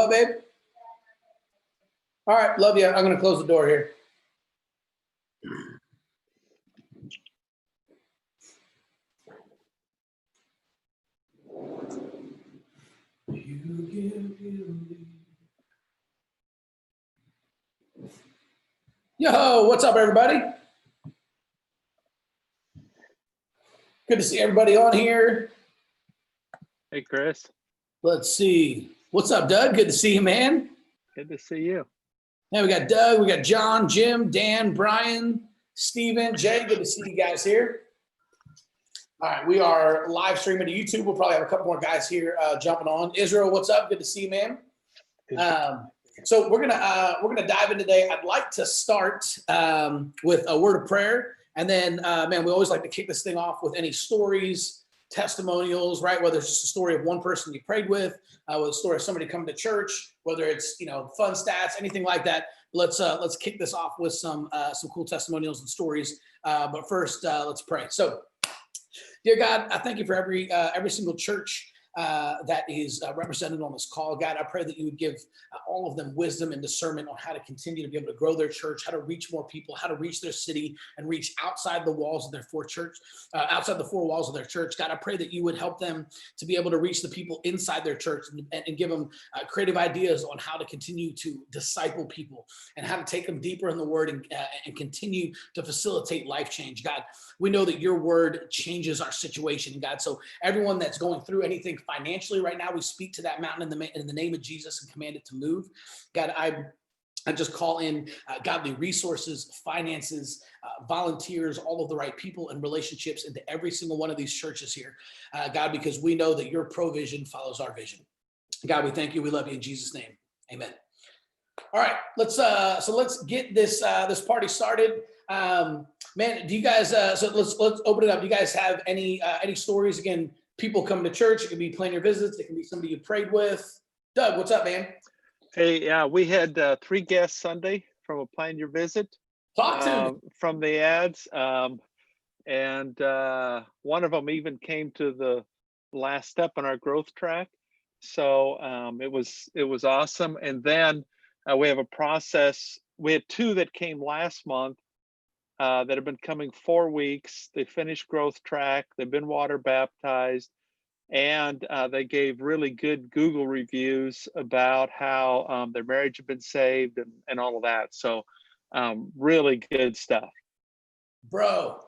What, babe? All right, love you. I'm going to close the door here. Yo, what's up, everybody? Good to see everybody on here. Hey, Chris. Let's see. What's up, Doug? Good to see you, man. Good to see you. Yeah, we got Doug, we got John, Jim, Dan, Brian, Steven, Jay. Good to see you guys here. All right, we are live streaming to YouTube. We'll probably have a couple more guys here jumping on. Israel, what's up? Good to see you, man. So we're gonna dive in today. I'd like to start with a word of prayer, and then man, we always like to kick this thing off with any stories, testimonials, right? Whether it's just a story of one person you prayed with, whether it's a story of somebody coming to church, whether it's fun stats, anything like that. Let's kick this off with some cool testimonials and stories. But first, let's pray. So, dear God, I thank you for every single church that is represented on this call. God, I pray that you would give all of them wisdom and discernment on how to continue to be able to grow their church, how to reach more people, how to reach their city and reach outside the walls of their outside the four walls of their church. God, I pray that you would help them to be able to reach the people inside their church and give them creative ideas on how to continue to disciple people and how to take them deeper in the word and continue to facilitate life change. God, we know that your word changes our situation, God. So everyone that's going through anything financially right now, we speak to that mountain in the name of Jesus and command it to move. God, I just call in godly resources, finances, volunteers, all of the right people and relationships into every single one of these churches here, God, because we know that your provision follows our vision. God, we thank you. We love you in Jesus' name. Amen. All right, let's get this party started. Man, do you guys? So let's open it up. Do you guys have any stories? Again, people come to church. It can be planning your visits. It can be somebody you prayed with. Doug, what's up, man? Hey, yeah, we had 3 guests Sunday from a Plan Your Visit. Talk to me. From the ads, and one of them even came to the last step on our growth track. So it was awesome. And then we have a process. We had 2 that came last month that have been coming 4 weeks. They finished growth track. They've been water baptized. And they gave really good Google reviews about how their marriage had been saved and all of that. So really good stuff. Bro,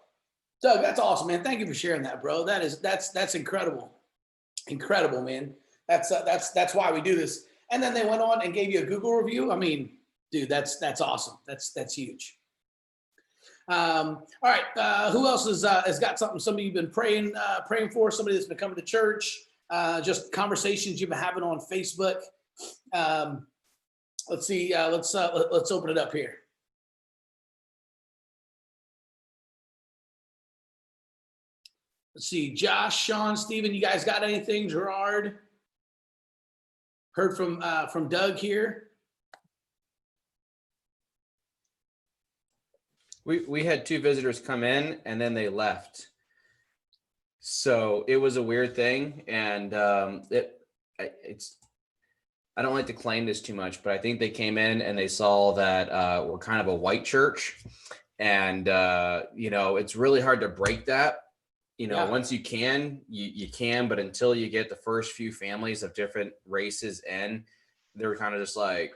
Doug, that's awesome, man. Thank you for sharing that, bro. That's incredible. Incredible, man. That's why we do this. And then they went on and gave you a Google review. I mean, dude, that's awesome. That's huge. All right. Who else has got something? Somebody you've been praying for? Somebody that's been coming to church? Just conversations you've been having on Facebook. Let's see. Let's open it up here. Let's see. Josh, Sean, Steven, you guys got anything? Gerard? Heard from Doug here. We had 2 visitors come in and then they left. So it was a weird thing. And I don't like to claim this too much, but I think they came in and they saw that we're kind of a white church. And, it's really hard to break that. Once you can, you can, but until you get the first few families of different races in, they're kind of just like,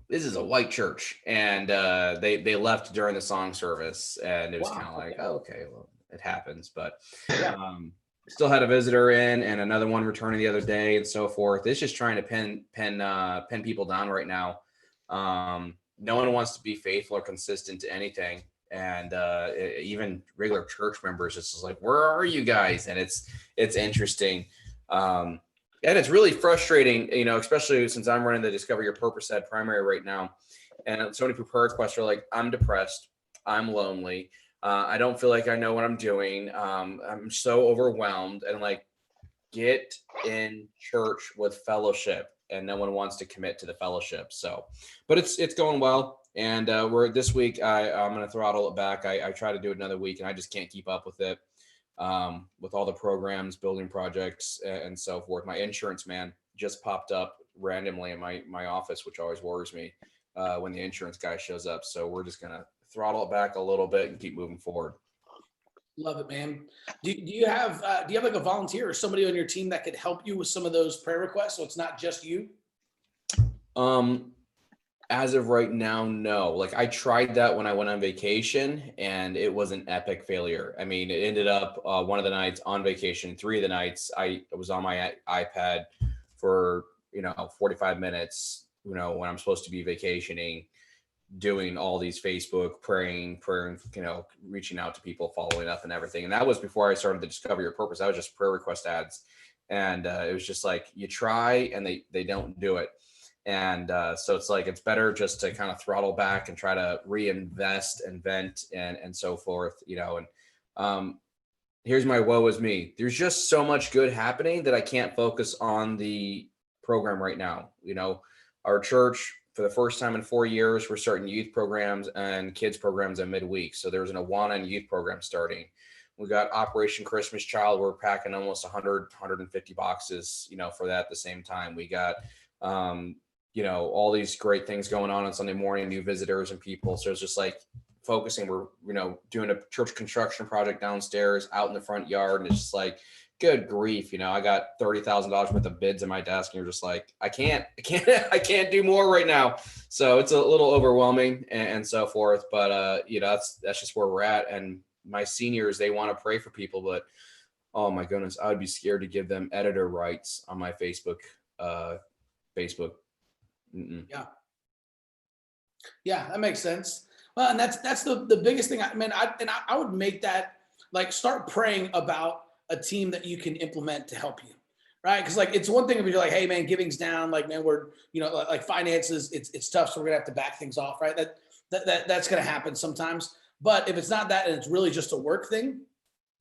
this is a white church. And they left during the song service, and it was kind of like, oh, okay, well, it happens. But still had a visitor in and another one returning the other day and so forth. It's just trying to pin people down right now. No one wants to be faithful or consistent to anything. And even regular church members, it's just like, where are you guys? And it's interesting. And it's really frustrating, especially since I'm running the Discover Your Purpose Ed primary right now. And so many prayer requests are like, I'm depressed. I'm lonely. I don't feel like I know what I'm doing. I'm so overwhelmed. And like, get in church with fellowship. And no one wants to commit to the fellowship. So, but it's going well. And we're this week, I'm going to throttle it back. I try to do it another week and I just can't keep up with it. With all the programs, building projects and so forth. My insurance man just popped up randomly in my office, which always worries me when the insurance guy shows up. So we're just going to throttle it back a little bit and keep moving forward. Love it, man. Do you have like a volunteer or somebody on your team that could help you with some of those prayer requests? So it's not just you? As of right now, no. Like I tried that when I went on vacation and it was an epic failure. I mean, it ended up one of the nights on vacation, 3 of the nights I was on my iPad for, 45 minutes, when I'm supposed to be vacationing, doing all these Facebook, praying, reaching out to people, following up and everything. And that was before I started the Discover Your Purpose. That was just prayer request ads. And it was just like, you try and they don't do it. And so it's like, it's better just to kind of throttle back and try to reinvest and vent and so forth, and here's my woe is me. There's just so much good happening that I can't focus on the program right now. Our church, for the first time in 4 years, we're starting youth programs and kids programs at midweek. So there's an Awana and youth program starting. We got Operation Christmas Child. We're packing almost 150 boxes, for that at the same time. We got, all these great things going on Sunday morning, new visitors and people. So it's just like focusing. We're, doing a church construction project downstairs out in the front yard. And it's just like, good grief. I got $30,000 worth of bids in my desk and you're just like, I can't do more right now. So it's a little overwhelming and so forth, but that's just where we're at. And my seniors, they want to pray for people, but oh my goodness, I would be scared to give them editor rights on my Facebook. Mm-mm. Yeah, that makes sense. Well, and that's the biggest thing. I would make that, like, start praying about a team that you can implement to help you, right? Because like, it's one thing if you're like, hey man, giving's down, like, man, we're, like finances, it's tough, so we're gonna have to back things off, right? That's gonna happen sometimes. But if it's not that and it's really just a work thing,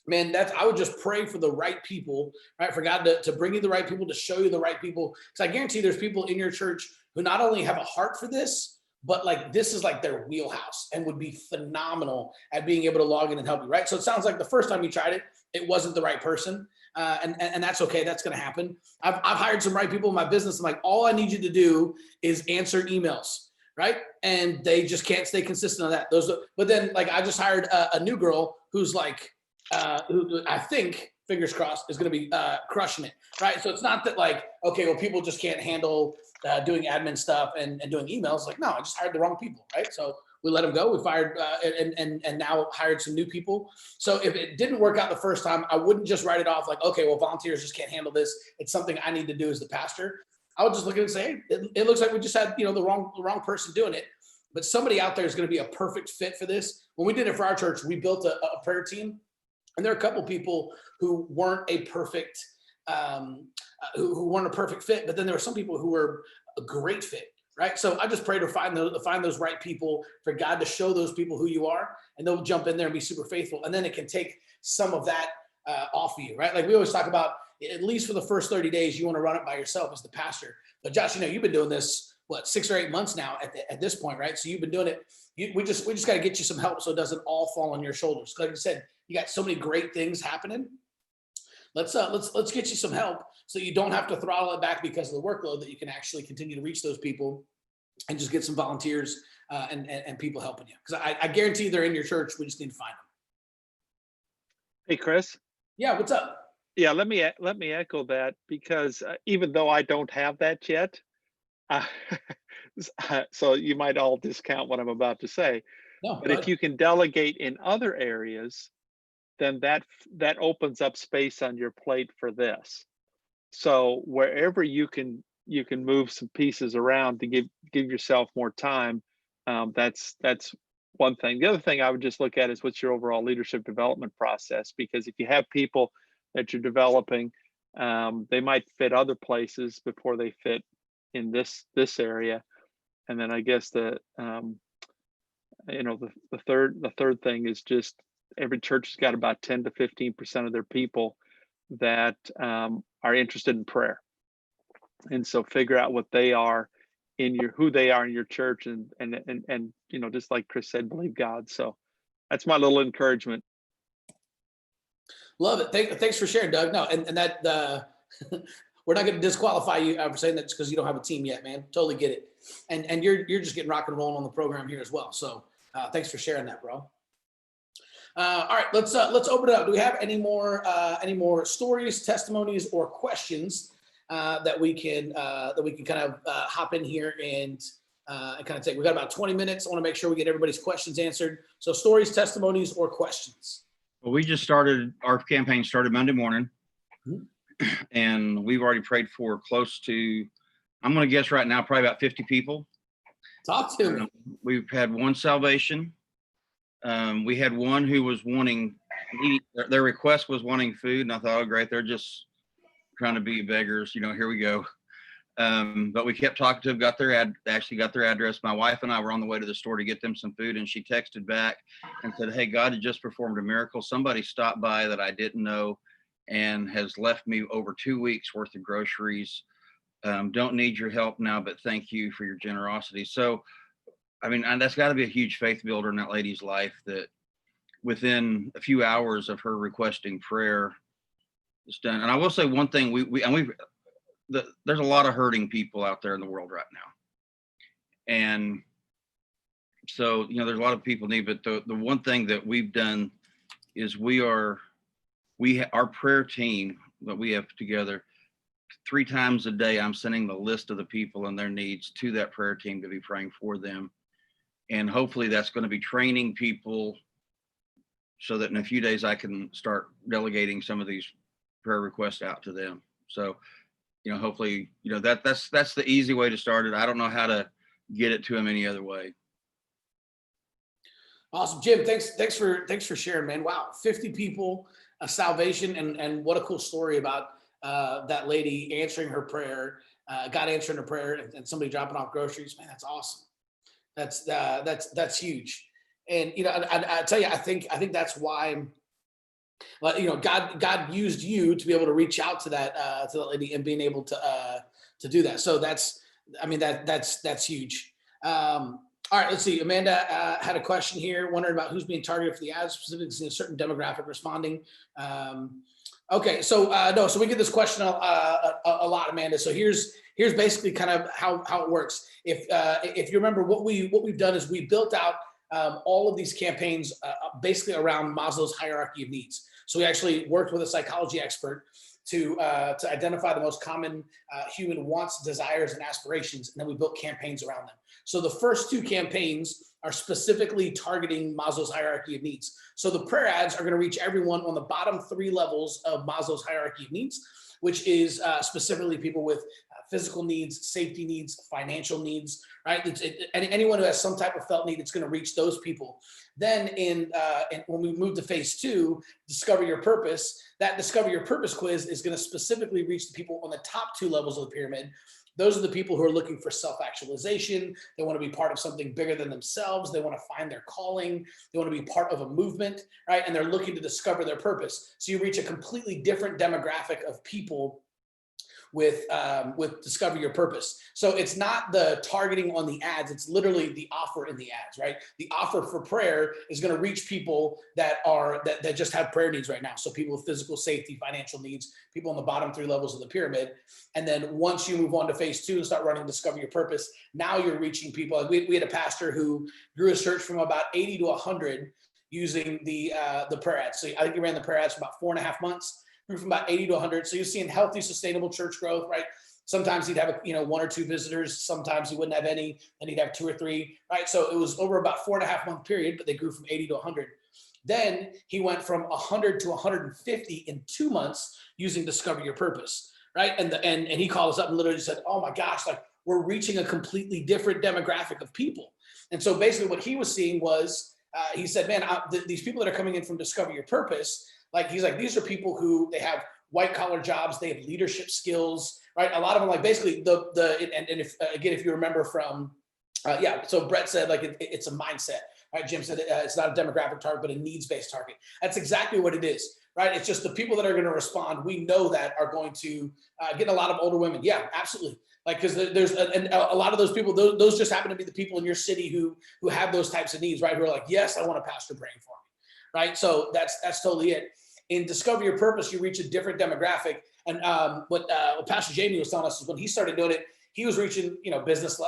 man, I would just pray for the right people, right? For God to bring you the right people, to show you the right people. Because I guarantee there's people in your church who not only have a heart for this, but like this is like their wheelhouse and would be phenomenal at being able to log in and help you, right? So it sounds like the first time you tried it, it wasn't the right person. And that's okay. That's going to happen. I've hired some right people in my business. I'm like, all I need you to do is answer emails, right? And they just can't stay consistent on that. But then like, I just hired a new girl who's like, who I think, fingers crossed, is going to be crushing it, right? So it's not that like, okay, well, people just can't handle doing admin stuff and doing emails. Like, no, I just hired the wrong people, right? So we let them go. We fired and now hired some new people. So if it didn't work out the first time, I wouldn't just write it off like, okay, well, volunteers just can't handle this. It's something I need to do as the pastor. I would just look at it and say, hey, it looks like we just had, the wrong person doing it. But somebody out there is going to be a perfect fit for this. When we did it for our church, we built a prayer team. And there are a couple people who weren't a perfect, who weren't a perfect fit, but then there were some people who were a great fit, right? So I just pray to find those right people, for God to show those people who you are, and they'll jump in there and be super faithful. And then it can take some of that off of you, right? Like we always talk about, at least for the first 30 days, you want to run it by yourself as the pastor. But Josh, you've been doing this, 6 or 8 months now at this point, right? So you've been doing it. We just got to get you some help so it doesn't all fall on your shoulders. Like you said, you got so many great things happening. Let's get you some help so you don't have to throttle it back because of the workload, that you can actually continue to reach those people and just get some volunteers and people helping you. Because I guarantee they're in your church. We just need to find them. Hey, Chris. Yeah, what's up? Yeah, let me echo that, because even though I don't have that yet, so you might all discount what I'm about to say. No, but if you can delegate in other areas, then that opens up space on your plate for this. So wherever you can move some pieces around to give yourself more time, that's one thing. The other thing I would just look at is what's your overall leadership development process, because if you have people that you're developing, they might fit other places before they fit in this area. And then I guess the third thing is just every church has got about 10 to 15% of their people that are interested in prayer. And so figure out what they are who they are in your church, and just like Chris said, believe God. So that's my little encouragement. Love it. Thanks for sharing, Doug. No, and that we're not going to disqualify you for saying that because you don't have a team yet, man. Totally get it. And you're just getting rock and rolling on the program here as well. So thanks for sharing that, bro. All right, let's open it up. Do we have any more stories, testimonies, or questions that we can kind of hop in here and kind of take? We got about 20 minutes. I want to make sure we get everybody's questions answered. So stories, testimonies, or questions. Well, we just started, our campaign started Monday morning, and we've already prayed for close to, I'm going to guess right now, probably about 50 people. Talk to me. We've had one salvation. We had one who was wanting, their request was wanting food, and I thought, oh, great, they're just trying to be beggars, here we go. But we kept talking to them, actually got their address. My wife and I were on the way to the store to get them some food, and she texted back and said, hey, God had just performed a miracle. Somebody stopped by that I didn't know and has left me over 2 weeks worth of groceries. Don't need your help now, but thank you for your generosity. So, I mean, and that's got to be a huge faith builder in that lady's life, that within a few hours of her requesting prayer, it's done. And I will say one thing, there's a lot of hurting people out there in the world right now. And so, there's a lot of people need, but the one thing that we've done is our prayer team that we have together, 3 times a day, I'm sending the list of the people and their needs to that prayer team to be praying for them. And hopefully that's going to be training people so that in a few days I can start delegating some of these prayer requests out to them. So, hopefully, that's the easy way to start it. I don't know how to get it to them any other way. Awesome, Jim. Thanks for sharing, man. Wow, 50 people, a salvation, and what a cool story about that lady answering her prayer, God answering her prayer, and somebody dropping off groceries. Man, that's awesome. That's huge. And I tell you, I think that's why. God used you to be able to reach out to that lady and being able to do that. So that's huge. All right, let's see. Amanda had a question here, wondering about who's being targeted for the ads, specifically a certain demographic responding. Okay, so we get this question a lot, Amanda. So here's basically kind of how it works. If you remember, what we've done is we built out all of these campaigns basically around Maslow's hierarchy of needs. So we actually worked with a psychology expert to identify the most common human wants, desires, and aspirations, and then we built campaigns around them. So the first 2 campaigns are specifically targeting Maslow's hierarchy of needs. So the prayer ads are going to reach everyone on the bottom 3 levels of Maslow's hierarchy of needs, which is specifically people with physical needs, safety needs, financial needs, right? Anyone who has some type of felt need, it's going to reach those people. Then when we move to phase 2, discover your purpose, that discover your purpose quiz is going to specifically reach the people on the top 2 levels of the pyramid. Those are the people who are looking for self-actualization. They want to be part of something bigger than themselves. They want to find their calling. They want to be part of a movement, right? And they're looking to discover their purpose. So you reach a completely different demographic of people with discover your purpose. So it's not the targeting on the ads, it's literally the offer in the ads, right? The offer for prayer is going to reach people that just have prayer needs right now. So people with physical safety, financial needs, people on the bottom 3 levels of the pyramid. And then once you move on to phase 2 and start running discover your purpose, now you're reaching people. We had a pastor who grew his church from about 80 to 100 using the prayer ads. So I think he ran the prayer ads for about 4.5 months. Grew from about 80 to 100. So you're seeing healthy, sustainable church growth, right? Sometimes he'd have 1 or 2 visitors. Sometimes he wouldn't have any. Then he'd have 2 or 3, right? So it was over about 4.5 month period, but they grew from 80 to 100. Then he went from 100 to 150 in 2 months using Discover Your Purpose, right? And he called us up and literally said, "Oh my gosh, like we're reaching a completely different demographic of people." And so basically what he was seeing was, he said, "Man, these people that are coming in from Discover Your Purpose, he's like, these are people who they have white collar jobs, they have leadership skills, right? A lot of them, like basically if you remember from, so Brett said it's a mindset, right? Jim said it's not a demographic target, but a needs-based target. That's exactly what it is, right? It's just the people that are going to respond, we know that are going to get a lot of older women. Yeah, absolutely. Because there's a lot of those people, those just happen to be the people in your city who have those types of needs, right? Who are like, yes, I want a pastor praying for me, right? So that's totally it. In Discover Your Purpose, you reach a different demographic. And what Pastor Jamie was telling us is when he started doing it, he was reaching, business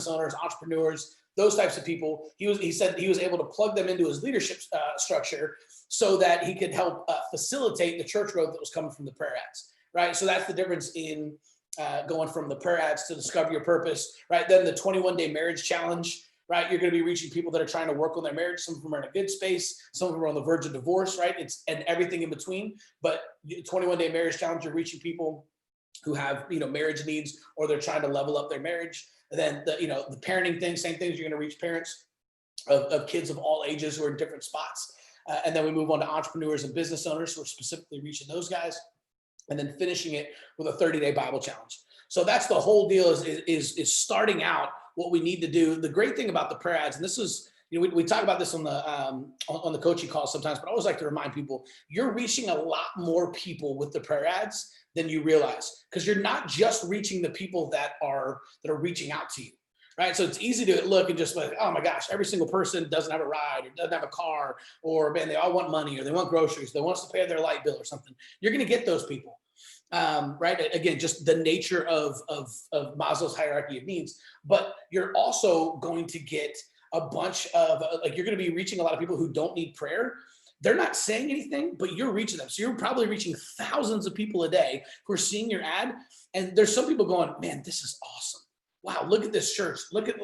owners, entrepreneurs, those types of people. He said he was able to plug them into his leadership structure so that he could help facilitate the church growth that was coming from the prayer ads, right? So that's the difference in going from the prayer ads to discover your purpose, right? Then the 21-day marriage challenge, right? You're going to be reaching people that are trying to work on their marriage. Some of them are in a good space. Some of them are on the verge of divorce, right? And everything in between. But 21-day marriage challenge, you're reaching people who have, marriage needs, or they're trying to level up their marriage. And then the parenting thing, same things. You're going to reach parents of kids of all ages who are in different spots. And then we move on to entrepreneurs and business owners. So we're specifically reaching those guys, and then finishing it with a 30-day Bible challenge. So that's the whole deal, is starting out what we need to do. The great thing about the prayer ads, and this is, we talk about this on the coaching call sometimes, but I always like to remind people, you're reaching a lot more people with the prayer ads than you realize, because you're not just reaching the people that are reaching out to you, right? So it's easy to look and just like, oh my gosh, every single person doesn't have a ride, or doesn't have a car, or man, they all want money, or they want groceries, they want us to pay their light bill or something. You're going to get those people. Right? Again, just the nature of Maslow's hierarchy of needs, but you're also going to get a bunch of, you're going to be reaching a lot of people who don't need prayer. They're not saying anything, but you're reaching them. So you're probably reaching thousands of people a day who are seeing your ad. And there's some people going, man, this is awesome. Wow, look at this church. Look at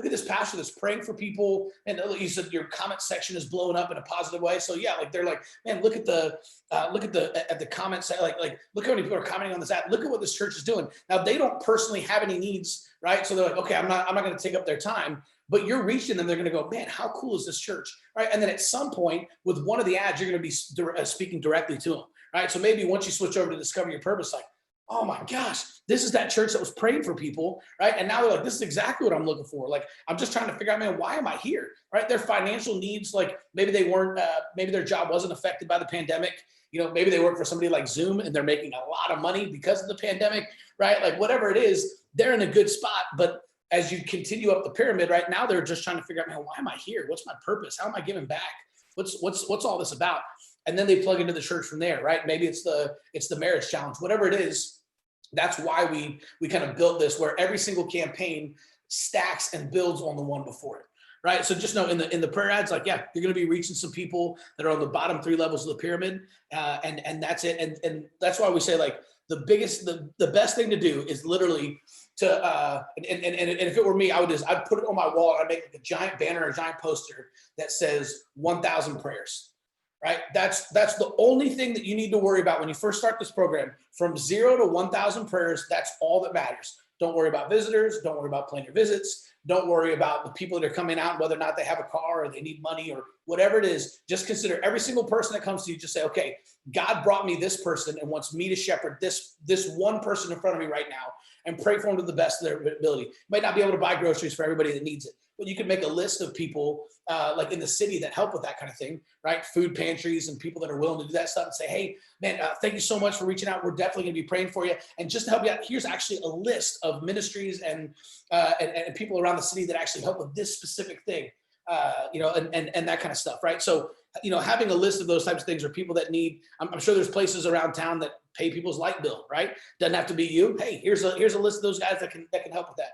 this pastor that's praying for people. And you said your comment section is blowing up in a positive way. So yeah, they're like, man, look at the comments. Like look how many people are commenting on this ad. Look at what this church is doing. Now they don't personally have any needs, right? So they're like, okay, I'm not going to take up their time. But you're reaching them. They're going to go, man, how cool is this church, right? And then at some point with one of the ads, you're going to be speaking directly to them, right? So maybe once you switch over to discover your purpose, like, oh my gosh, this is that church that was praying for people, right? And now they're like, this is exactly what I'm looking for. Like, I'm just trying to figure out, man, why am I here, right? Their financial needs, like maybe they weren't, maybe their job wasn't affected by the pandemic. Maybe they work for somebody like Zoom and they're making a lot of money because of the pandemic, right? Like whatever it is, they're in a good spot. But as you continue up the pyramid, right now, they're just trying to figure out, man, why am I here? What's my purpose? How am I giving back? What's all this about? And then they plug into the church from there, right? Maybe it's the marriage challenge, whatever it is. That's why we kind of built this, where every single campaign stacks and builds on the one before it, right? So just know in the prayer ads, like, yeah, you're going to be reaching some people that are on the bottom 3 levels of the pyramid, and that's it. And that's why we say, like, the best thing to do is literally to and if it were me, I'd put it on my wall, and I'd make like a giant banner, a giant poster that says 1,000 prayers. Right? That's the only thing that you need to worry about when you first start this program. From 0 to 1,000 prayers, that's all that matters. Don't worry about visitors. Don't worry about planning your visits. Don't worry about the people that are coming out, whether or not they have a car or they need money or whatever it is. Just consider every single person that comes to you. Just say, okay, God brought me this person and wants me to shepherd this one person in front of me right now, and pray for them to the best of their ability. You might not be able to buy groceries for everybody that needs it, but you can make a list of people like in the city that help with that kind of thing, right? Food pantries and people that are willing to do that stuff, and say, hey, man, thank you so much for reaching out. We're definitely going to be praying for you. And just to help you out, here's actually a list of ministries and people around the city that actually help with this specific thing, and that kind of stuff, right? So, having a list of those types of things, or people that need, I'm sure there's places around town that pay people's light bill, right? Doesn't have to be you. Hey, here's a list of those guys that can help with that.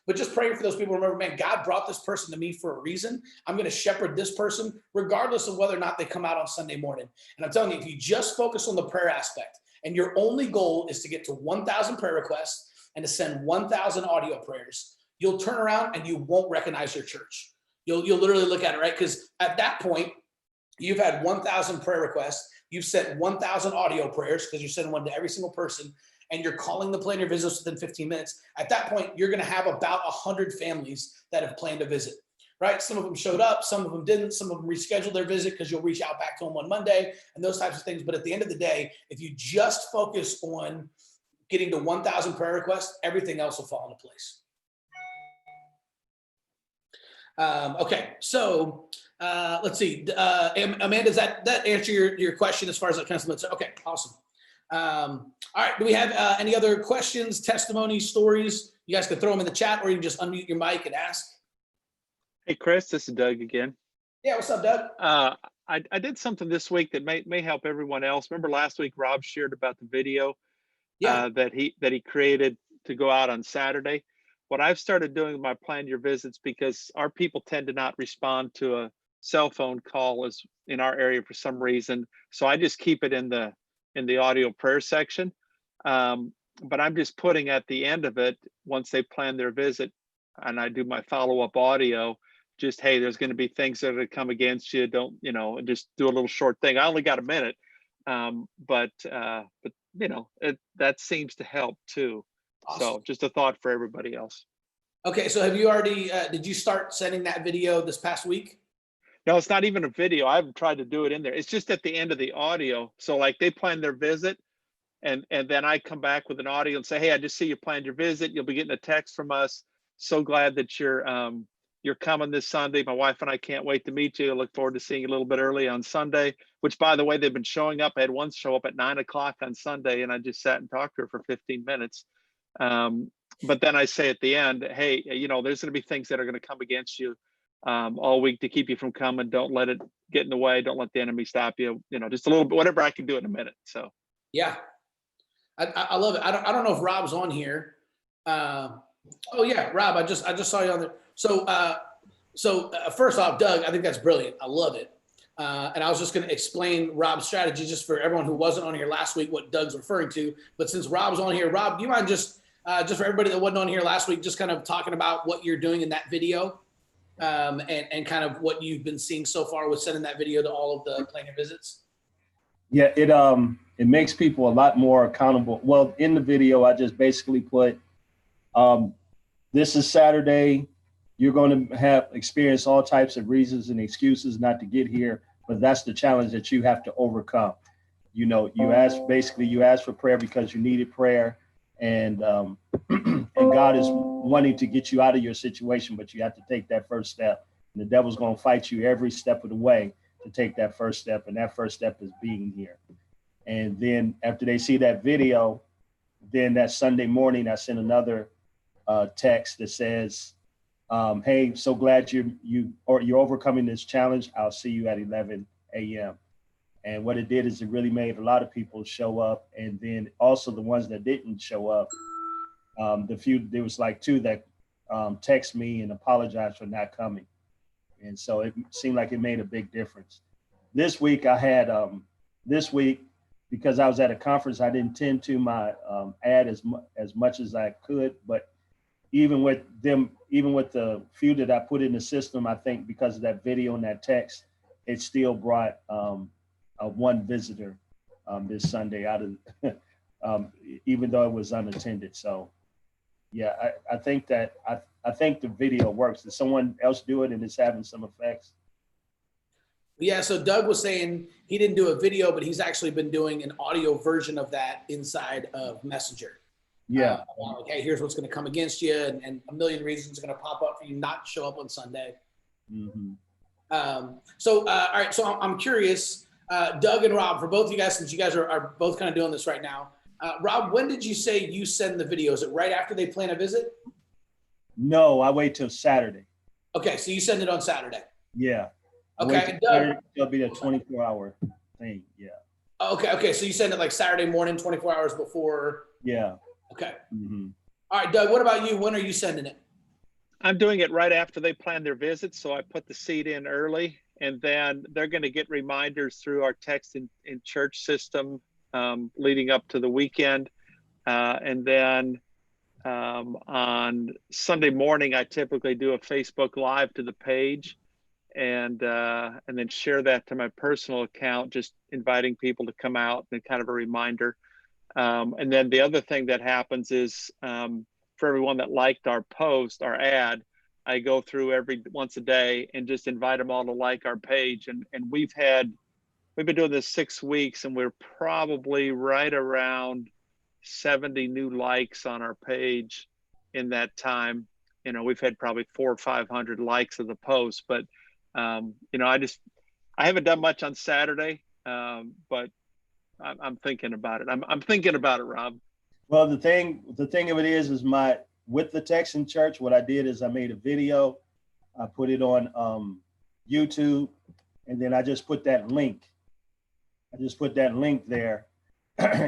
But just praying for those people. Remember, man, God brought this person to me for a reason. I'm going to shepherd this person regardless of whether or not they come out on Sunday morning. And I'm telling you, if you just focus on the prayer aspect, and your only goal is to get to 1,000 prayer requests and to send 1,000 audio prayers, you'll turn around and you won't recognize your church. You'll literally look at it, right? Because at that point, you've had 1,000 prayer requests. You've sent 1,000 audio prayers, because you're sending one to every single person, and you're calling the plan your visits within 15 minutes. At that point, you're going to have about 100 families that have planned a visit, right? Some of them showed up, some of them didn't, some of them rescheduled their visit because you'll reach out back to them on Monday and those types of things. But at the end of the day, if you just focus on getting to 1,000 prayer requests, everything else will fall into place. Okay, so let's see. Amanda, does that answer your question as far as that kind of stuff? Okay, awesome. All right, do we have any other questions, testimonies, stories? You guys can throw them in the chat, or you can just unmute your mic and ask. Hey, Chris, this is Doug again. Yeah, what's up, Doug? I did something this week that may help everyone else. Remember last week, Rob shared about the video that he created to go out on Saturday. What I've started doing with my Plan Your Visits, because our people tend to not respond to a cell phone call as in our area for some reason. So I just keep it in the audio prayer section. But I'm just putting at the end of it, once they plan their visit and I do my follow-up audio, just, hey, there's going to be things that are going to come against you. Don't, just do a little short thing. I only got a minute. But that seems to help too. Awesome. So just a thought for everybody else. Okay. So have you already, did you start sending that video this past week? No, it's not even a video. I haven't tried to do it in there. It's just at the end of the audio. So like they plan their visit and then I come back with an audio and say, hey, I just see you planned your visit. You'll be getting a text from us. So glad that you're coming this Sunday. My wife and I can't wait to meet you. I look forward to seeing you a little bit early on Sunday, which by the way, they've been showing up. I had one show up at 9 o'clock on Sunday and I just sat and talked to her for 15 minutes. But then I say at the end, hey, there's going to be things that are going to come against you all week to keep you from coming. Don't let it get in the way. Don't let the enemy stop you. Just a little bit, whatever I can do in a minute. So, yeah, I love it. I don't know if Rob's on here. Oh yeah, Rob, I just saw you on there. So, first off, Doug, I think that's brilliant. I love it. And I was just going to explain Rob's strategy just for everyone who wasn't on here last week, what Doug's referring to. But since Rob's on here, Rob, do you mind just for everybody that wasn't on here last week, just kind of talking about what you're doing in that video and kind of what you've been seeing so far with sending that video to all of the Plan Your Visits? Yeah, it makes people a lot more accountable. Well, in the video, I just basically put, this is Saturday. You're going to have experienced all types of reasons and excuses not to get here, but that's the challenge that you have to overcome. You asked for prayer because you needed prayer, and and God is wanting to get you out of your situation, but you have to take that first step. And the devil's going to fight you every step of the way to take that first step, and that first step is being here. And then after they see that video, then that Sunday morning, I sent another text that says, hey, so glad you're overcoming this challenge. I'll see you at 11 a.m. And what it did is it really made a lot of people show up. And then also the ones that didn't show up, there was like 2 that text me and apologized for not coming. And so it seemed like it made a big difference. This week I had, because I was at a conference, I didn't tend to my ad as much as I could, but even with the few that I put in the system, I think because of that video and that text, it still brought one visitor this Sunday out of, even though it was unattended. So yeah, I think that, I think the video works. Did someone else do it and it's having some effects? Yeah, so Doug was saying he didn't do a video, but he's actually been doing an audio version of that inside of Messenger. Yeah. Like, hey, here's what's going to come against you, and a million reasons are going to pop up for you not to show up on Sunday. Mm-hmm. All right, so I'm curious, Doug and Rob, for both of you guys, since you guys are both kind of doing this right now. Rob, when did you say you send the video? Is it right after they plan a visit? No, I wait till Saturday. Okay, so you send it on Saturday. Yeah. Okay, Doug, it'll be a 24-hour thing. Yeah. Okay, so you send it like Saturday morning, 24 hours before. Yeah. Okay. Mm-hmm. All right, Doug, what about you? When are you sending it? I'm doing it right after they plan their visit. So I put the seed in early, and then they're going to get reminders through our text in church system leading up to the weekend. And then on Sunday morning, I typically do a Facebook Live to the page and then share that to my personal account, just inviting people to come out and kind of a reminder. And then the other thing that happens is for everyone that liked our post, our ad, I go through once a day and just invite them all to like our page. And we've been doing this 6 weeks, and we're probably right around 70 new likes on our page in that time. We've had probably 400 or 500 likes of the post, but I haven't done much on Saturday, but I'm thinking about it. I'm thinking about it, Rob. Well, the thing of it is with the Texan Church, what I did is I made a video, I put it on YouTube, and then I just put that link. there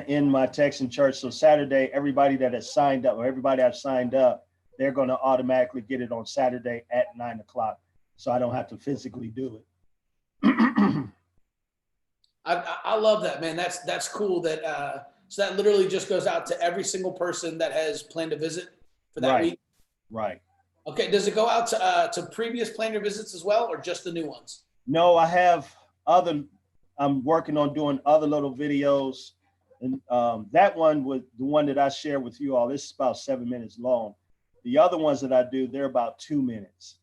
in my Texan church. So Saturday, everybody that has signed up or everybody I've signed up, they're going to automatically get it on Saturday at 9 o'clock. So I don't have to physically do it. I love that, man. That's cool. That so that literally just goes out to every single person that has planned to visit for that week. Right. Okay. Does it go out to previous planner visits as well, or just the new ones? No, I have I'm working on doing other little videos. And that one was the one that I share with you all. This is about 7 minutes long. The other ones that I do, they're about 2 minutes.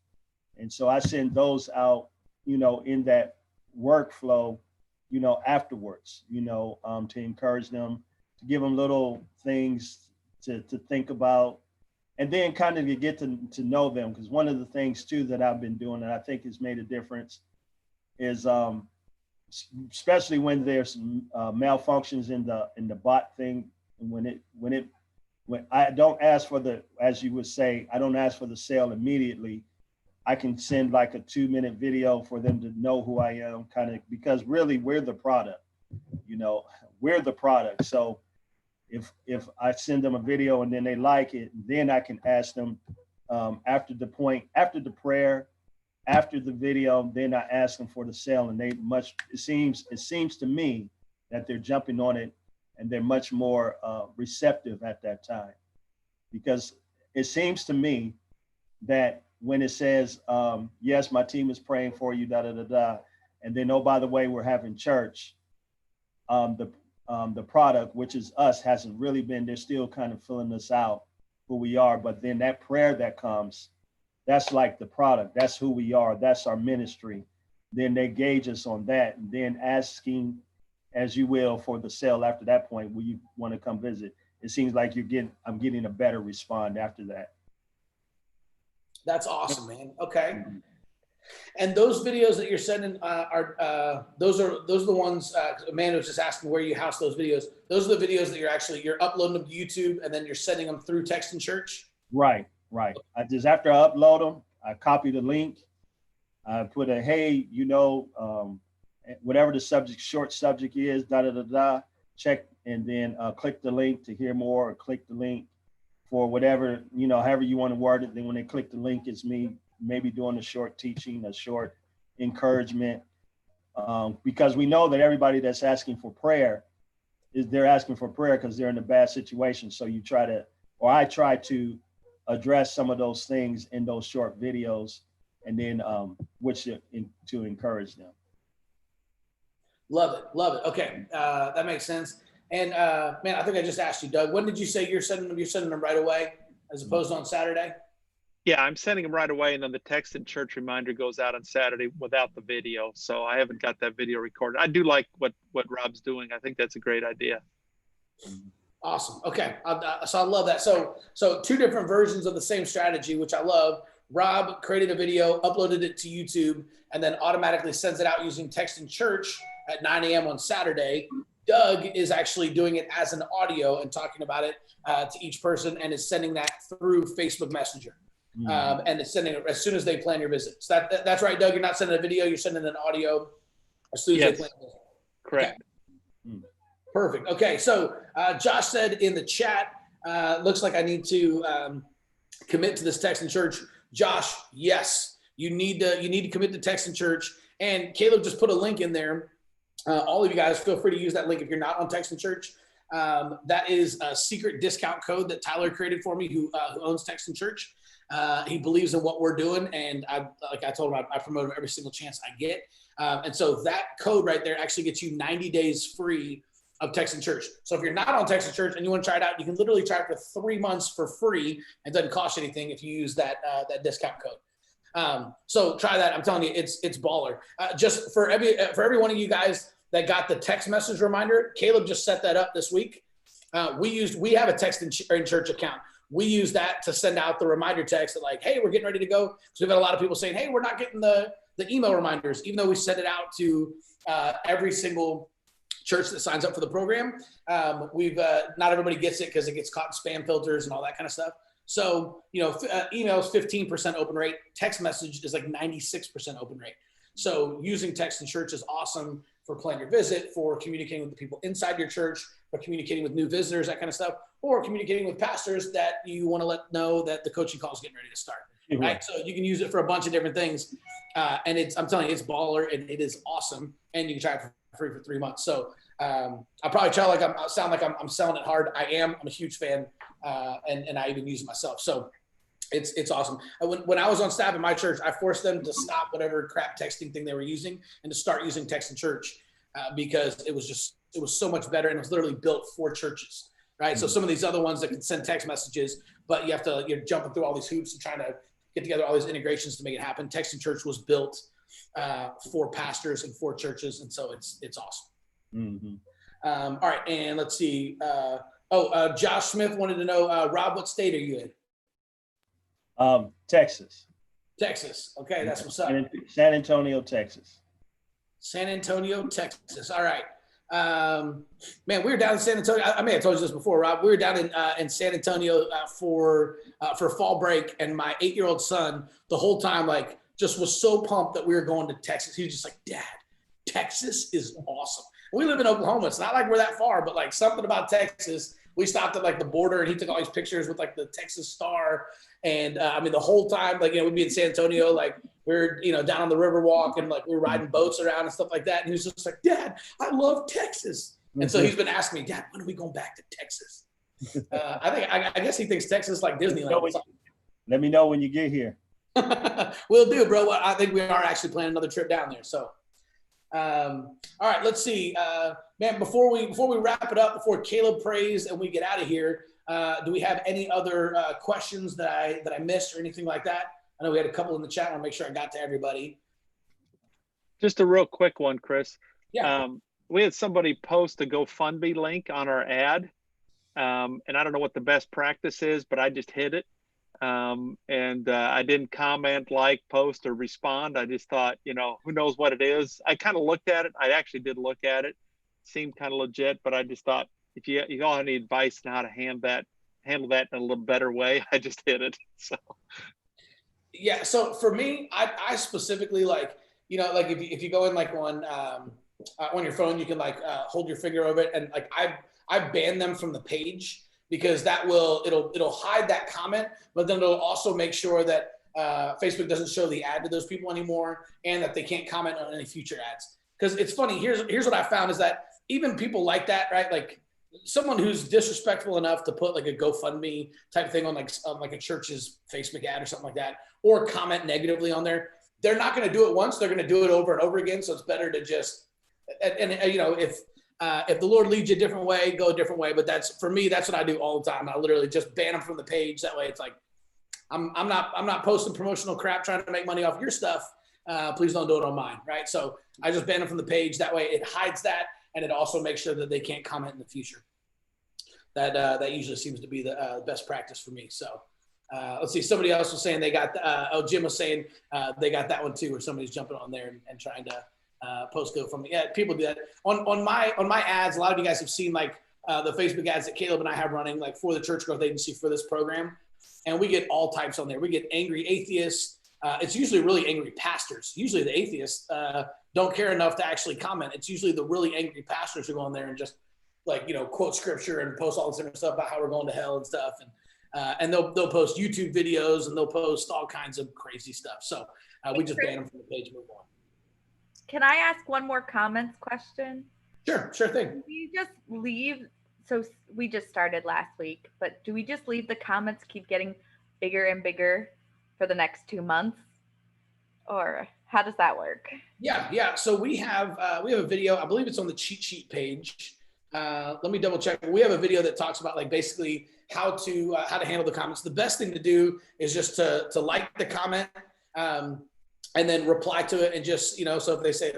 And so I send those out, in that workflow, afterwards, to encourage them, to give them little things to think about, and then kind of you get to know them. Because one of the things too that I've been doing that I think has made a difference is especially when there's malfunctions in the bot thing, and when I don't ask for as you would say, I don't ask for the sale immediately. I can send like a 2-minute video for them to know who I am, kind of, because really we're the product, we're the product. So if I send them a video and then they like it, then I can ask them after the prayer, after the video, then I ask them for the sale, and it seems to me that they're jumping on it and they're much more receptive at that time, because it seems to me that when it says, yes, my team is praying for you, and then, oh, by the way, we're having church, the product, which is us, hasn't really been, they're still kind of filling us out who we are. But then that prayer that comes, that's like the product, that's who we are, that's our ministry. Then they gauge us on that, and then asking, as you will, for the sale after that point, will you want to come visit? It seems like I'm getting a better response after that. That's awesome, man. Okay. And those videos that you're sending are those are the ones Amanda was just asking where you house those videos. Those are the videos that you're uploading them to YouTube, and then you're sending them through Texan Church. Right. I just, after I upload them, I copy the link. I put hey, whatever the short subject is, check, and then click the link to hear more, or click the link for whatever, however you want to word it. Then when they click the link, it's me maybe doing a short teaching, a short encouragement, because we know that everybody that's asking for prayer they're asking for prayer because they're in a bad situation. So I try to address some of those things in those short videos, and then to encourage them. Love it. Okay, that makes sense. And man, I think I just asked you, Doug, when did you say you're sending them? You're sending them right away, as opposed to on Saturday? Yeah, I'm sending them right away, and then the Texan Church reminder goes out on Saturday without the video. So I haven't got that video recorded. I do like what Rob's doing. I think that's a great idea. Awesome. Okay, so I love that. So 2 different versions of the same strategy, which I love. Rob created a video, uploaded it to YouTube, and then automatically sends it out using Texan Church at 9 a.m. on Saturday. Doug is actually doing it as an audio and talking about it to each person, and is sending that through Facebook Messenger. And it's sending it as soon as they plan your visit. So that's right, Doug. You're not sending a video; you're sending an audio as soon as they plan your visit. Correct. Okay. Perfect. Okay, so Josh said in the chat, looks like I need to commit to this Texan Church. Josh, yes, you need to commit to Texan Church. And Caleb just put a link in there. All of you guys, feel free to use that link if you're not on Texan Church. That is a secret discount code that Tyler created for me, who owns Texan Church. He believes in what we're doing, and like I told him, I promote him every single chance I get. And so that code right there actually gets you 90 days free of Texan Church. So if you're not on Texan Church and you want to try it out, you can literally try it for 3 months for free. It doesn't cost you anything if you use that discount code. So try that. I'm telling you, it's baller. Just for every one of you guys that got the text message reminder, Caleb just set that up this week. We have a Texan Church account. We use that to send out the reminder text that, like, hey, we're getting ready to go. So we've got a lot of people saying, hey, we're not getting the email reminders, even though we send it out to every single church that signs up for the program. Not everybody gets it because it gets caught in spam filters and all that kind of stuff. So, email is 15% open rate. Text message is like 96% open rate. So using Texan Church is awesome for planning your visit, for communicating with the people inside your church, or communicating with new visitors, that kind of stuff, or communicating with pastors that you want to let know that the coaching call is getting ready to start. Right. So you can use it for a bunch of different things. And I'm telling you, it's baller and it is awesome. And you can try it for free for 3 months. So I'll probably sound like I'm selling it hard. I'm a huge fan. And I even use it myself. So it's awesome. When I was on staff at my church, I forced them to stop whatever crap texting thing they were using and to start using text in church because it was so much better. And it was literally built for churches. Right. So some of these other ones that can send text messages, but you're jumping through all these hoops and trying to get together all these integrations to make it happen. Text in Church was built for pastors and for churches. And so it's awesome. Mm-hmm. All right. And let's see. Josh Smith wanted to know, Rob, what state are you in? Texas. Texas. Okay. That's what's up. San Antonio, Texas. San Antonio, Texas. All right. Man, we were down in San Antonio. I may have told you this before, Rob. We were down in San Antonio for fall break, and my 8-year-old son the whole time just was so pumped that we were going to Texas. He was just like, "Dad, Texas is awesome." We live in Oklahoma. It's not like we're that far, but something about Texas. We stopped at the border, and he took all these pictures with the Texas star. And the whole time, we'd be in San Antonio, we were, down on the Riverwalk and we were riding boats around and stuff like that. And he was just like, "Dad, I love Texas." And so he's been asking me, "Dad, when are we going back to Texas?" I guess he thinks Texas is like Disneyland. Let me know when you get here. Will do, bro. I think we are actually planning another trip down there. So, all right, let's see, man. Before we wrap it up, before Caleb prays and we get out of here, do we have any other questions that I missed or anything like that? I know we had a couple in the chat. I want to make sure I got to everybody. Just a real quick one, Chris. Yeah. We had somebody post a GoFundMe link on our ad. And I don't know what the best practice is, but I just hit it. I didn't comment, post, or respond. I just thought, who knows what it is. I kind of looked at it. I actually did look at it. Seemed kind of legit, but I just thought if you all have any advice on how to handle that in a little better way, I just hit it. So. Yeah. So for me, I specifically if you go in on your phone, you can hold your finger over it, and I ban them from the page because it'll hide that comment, but then it'll also make sure that Facebook doesn't show the ad to those people anymore, and that they can't comment on any future ads. Because it's funny. Here's what I found is that even people like that, right? Someone who's disrespectful enough to put a GoFundMe type thing on a church's Facebook ad or something like that, or comment negatively on there, they're not going to do it once. They're going to do it over and over again. So it's better to just, if the Lord leads you a different way, go a different way. But for me, that's what I do all the time. I literally just ban them from the page. That way it's I'm not posting promotional crap trying to make money off your stuff. Please don't do it on mine. Right. So I just ban them from the page. That way it hides that. And it also makes sure that they can't comment in the future. That usually seems to be the best practice for me. So let's see. Somebody else was saying they got. Jim was saying they got that one too, where somebody's jumping on there and trying to post GoFundMe. Yeah, people do that on my ads. A lot of you guys have seen the Facebook ads that Caleb and I have running, for the Church Growth Agency for this program, and we get all types on there. We get angry atheists. It's usually really angry pastors. Usually the atheists don't care enough to actually comment. It's usually the really angry pastors who go on there and just quote scripture and post all this different stuff about how we're going to hell and stuff. And they'll post YouTube videos and they'll post all kinds of crazy stuff. So we just ban them from the page and move on. Can I ask one more comments question? Sure thing. Do you just leave? So we just started last week, but do we just leave the comments keep getting bigger and bigger for the next 2 months? Or how does that work? Yeah. So we have a video. I believe it's on the cheat sheet page. Let me double check. We have a video that talks about basically how to handle the comments. The best thing to do is just to like the comment and then reply to it and just, so if they say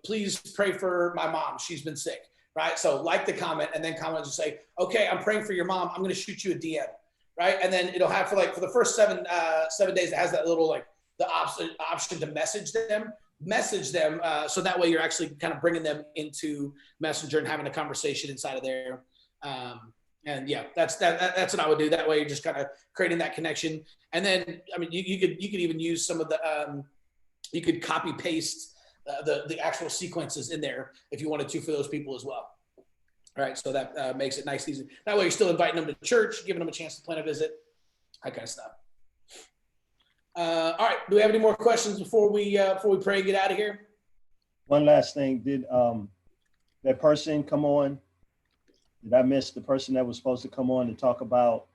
please pray for my mom. She's been sick, right? So like the comment and then comment and say, okay, I'm praying for your mom. I'm going to shoot you a DM, right? And then it'll have for the first 7 days, it has that little the option to message them. So that way you're actually kind of bringing them into Messenger and having a conversation inside of there. And yeah, that's what I would do. That way you're just kind of creating that connection. And then, you could even use some of the, you could copy paste the actual sequences in there if you wanted to for those people as well. All right, so that makes it nice and easy. That way you're still inviting them to church, giving them a chance to plan a visit, that kind of stuff. All right, do we have any more questions before we pray and get out of here? One last thing, did that person come on? Did I miss the person that was supposed to come on to talk about,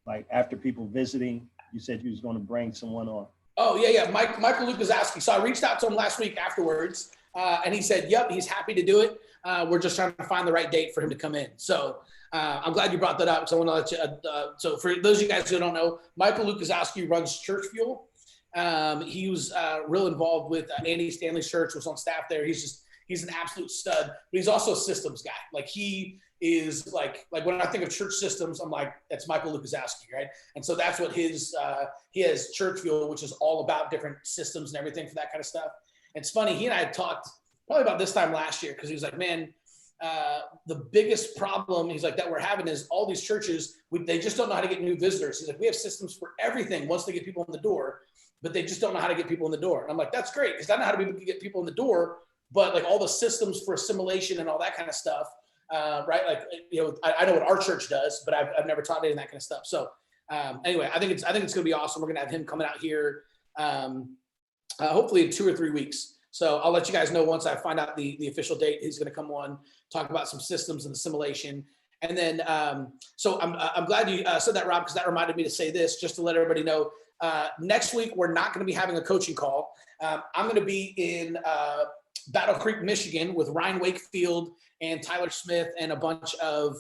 like, after people visiting? You said you was going to bring someone on. Oh, yeah. Michael Lukaszowski. So I reached out to him last week afterwards, and he said, yep, he's happy to do it. We're just trying to find the right date for him to come in. So I'm glad you brought that up. So I want to let you, so for those of you guys who don't know, Michael Lukaszowski runs Church Fuel. He was real involved with Andy Stanley's church, was on staff there. He's an absolute stud, but he's also a systems guy. Like he is like when I think of church systems, I'm like, that's Michael Lukaszowski, right? And so that's what he has Church Fuel, which is all about different systems and everything for that kind of stuff. And it's funny, he and I had talked probably about this time last year, because he was like, man, the biggest problem he's like that we're having is all these churches, they just don't know how to get new visitors. He's like, we have systems for everything once they get people in the door, but they just don't know how to get people in the door. And I'm like, that's great, because I know how to get people in the door, but like all the systems for assimilation and all that kind of stuff, right? Like, you know, I know what our church does, but I've never taught any of that kind of stuff. So anyway, I think it's going to be awesome. We're going to have him coming out here hopefully in 2 or 3 weeks. So I'll let you guys know once I find out the official date. He's going to come on, talk about some systems and assimilation. And then, so I'm glad you said that, Rob, because that reminded me to say this, just to let everybody know. Next week, we're not going to be having a coaching call. I'm going to be in Battle Creek, Michigan, with Ryan Wakefield and Tyler Smith and a bunch of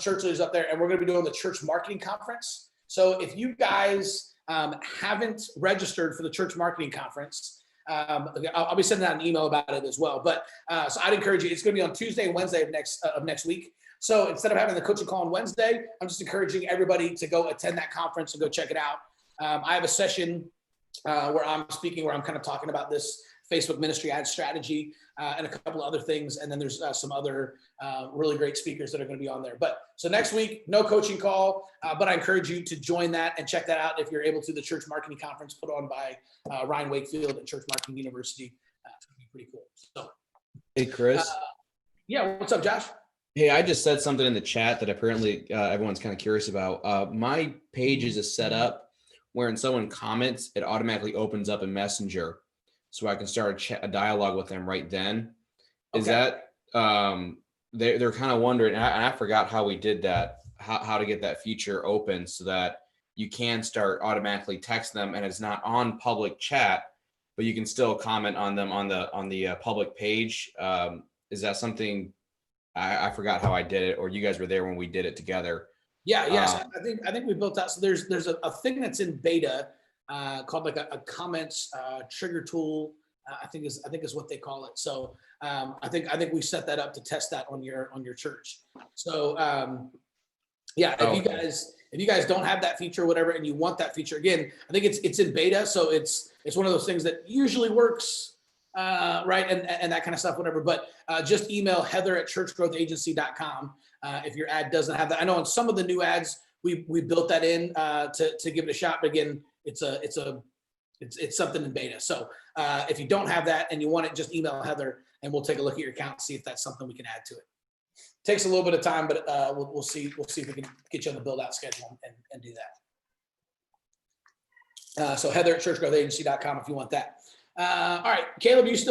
church leaders up there, and we're going to be doing the church marketing conference. So if you guys haven't registered for the church marketing conference, I'll be sending out an email about it as well. But so I'd encourage you. It's going to be on Tuesday and Wednesday of next week. So instead of having the coaching call on Wednesday, I'm just encouraging everybody to go attend that conference and go check it out. I have a session where I'm speaking, where I'm kind of talking about this Facebook ministry ad strategy and a couple of other things. And then there's some other really great speakers that are going to be on there. But so next week, no coaching call, but I encourage you to join that and check that out if you're able to. The church marketing conference put on by Ryan Wakefield at Church Marketing University. It's going to be pretty cool. So, Hey, Chris. Yeah, what's up, Josh? Hey, I just said something in the chat that apparently everyone's kind of curious about. My page is set up where when someone comments, it automatically opens up a messenger, so I can start a dialogue with them right then. Is that they're kind of wondering, and I forgot how we did that, how to get that feature open so that you can start automatically text them, and it's not on public chat, but you can still comment on them on the public page. Is that something? I forgot how I did it, or you guys were there when we did it together. Yeah, yes, I think we built out. So there's a thing that's in beta called like a comments trigger tool. I think is what they call it. So I think we set that up to test that on your church. So yeah, if you guys don't have that feature or whatever, and you want that feature, again, I think it's in beta. So it's one of those things that usually works. Right. And that kind of stuff, whatever. But just email heather@churchgrowthagency.com if your ad doesn't have that. I know on some of the new ads, we built that in to give it a shot. But again, it's something in beta. So if you don't have that and you want it, just email Heather and we'll take a look at your account and see if that's something we can add to it. Takes a little bit of time, but we'll see. We'll see if we can get you on the build out schedule and do that. So Heather@churchgrowthagency.com if you want that. All right, Caleb, you still